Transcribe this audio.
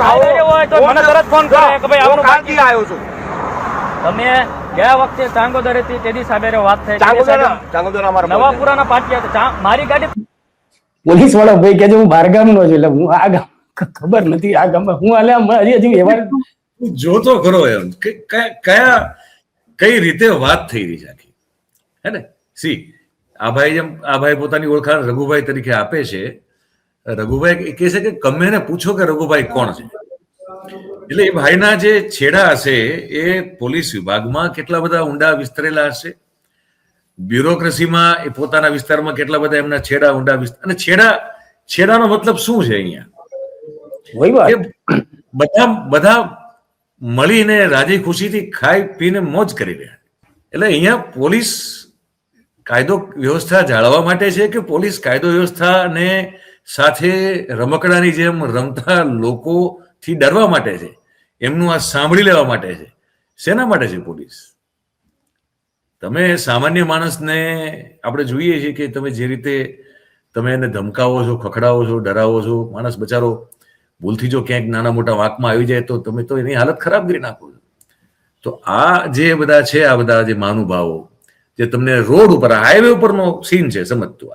હોય તો મને તરત ફોન કરે કે ભાઈ આપણું કાલથી આવ્યો છું. તમે ગયા વખતે ચાંગોદર હતી તેદી સાહેબ વાત થઈ ચાંગોદર અમારા નવાપુરાના પાટિયા હતા. મારી ગાડી પોલીસ વાળો ભાઈ કે હું બાર ગામ નો છું એટલે હું આ ગામ ખબર નથી આ ગામમાં હું હાલે હજી વ્યવહાર જોતો ખરો એમ કે કઈ રીતે વાત થઈ રહી છે આખી, હે ને? સી આ ભાઈ પોતાની ઓળખાણ રઘુભાઈ તરીકે આપે છે. રઘુભાઈ કહે છે કે ગમે એને પૂછો કે રઘુભાઈ કોણ છે. એટલે એ ભાઈના જે છેડા હશે એ પોલીસ વિભાગમાં કેટલા બધા ઊંડા વિસ્તરેલા હશે, બ્યુરોક્રેસીમાં એ પોતાના વિસ્તારમાં કેટલા બધા એમના છેડા ઊંડા વિસ્તાર. અને છેડાનો મતલબ શું છે અહીંયા? બધા મળીને રાજી ખુશીથી ખાઈ પીને મોજ કરી રહ્યા. એટલે અહીંયા પોલીસ કાયદો વ્યવસ્થા જાળવવા માટે છે કે પોલીસ કાયદો વ્યવસ્થાને સાથે રમકડાની જેમ રમતા લોકોથી ડરવા માટે છે? એમનું આ સાંભળી લેવા માટે છે? શેના માટે છે પોલીસ? તમે સામાન્ય માણસને આપણે જોઈએ છીએ કે તમે જે રીતે તમે એને ધમકાવો છો, ખખડાવો છો, ડરાવો છો, માણસ બચારો ભૂલથી જો ક્યાંક નાના મોટા વાંકમાં આવી જાય તો તમે તો એની હાલત ખરાબ કરી નાખો છો. તો આ જે બધા છે, આ બધા જે મહાનુભાવો જે તમને રોડ ઉપર હાઈવે ઉપરનો સીન છે સમજતું,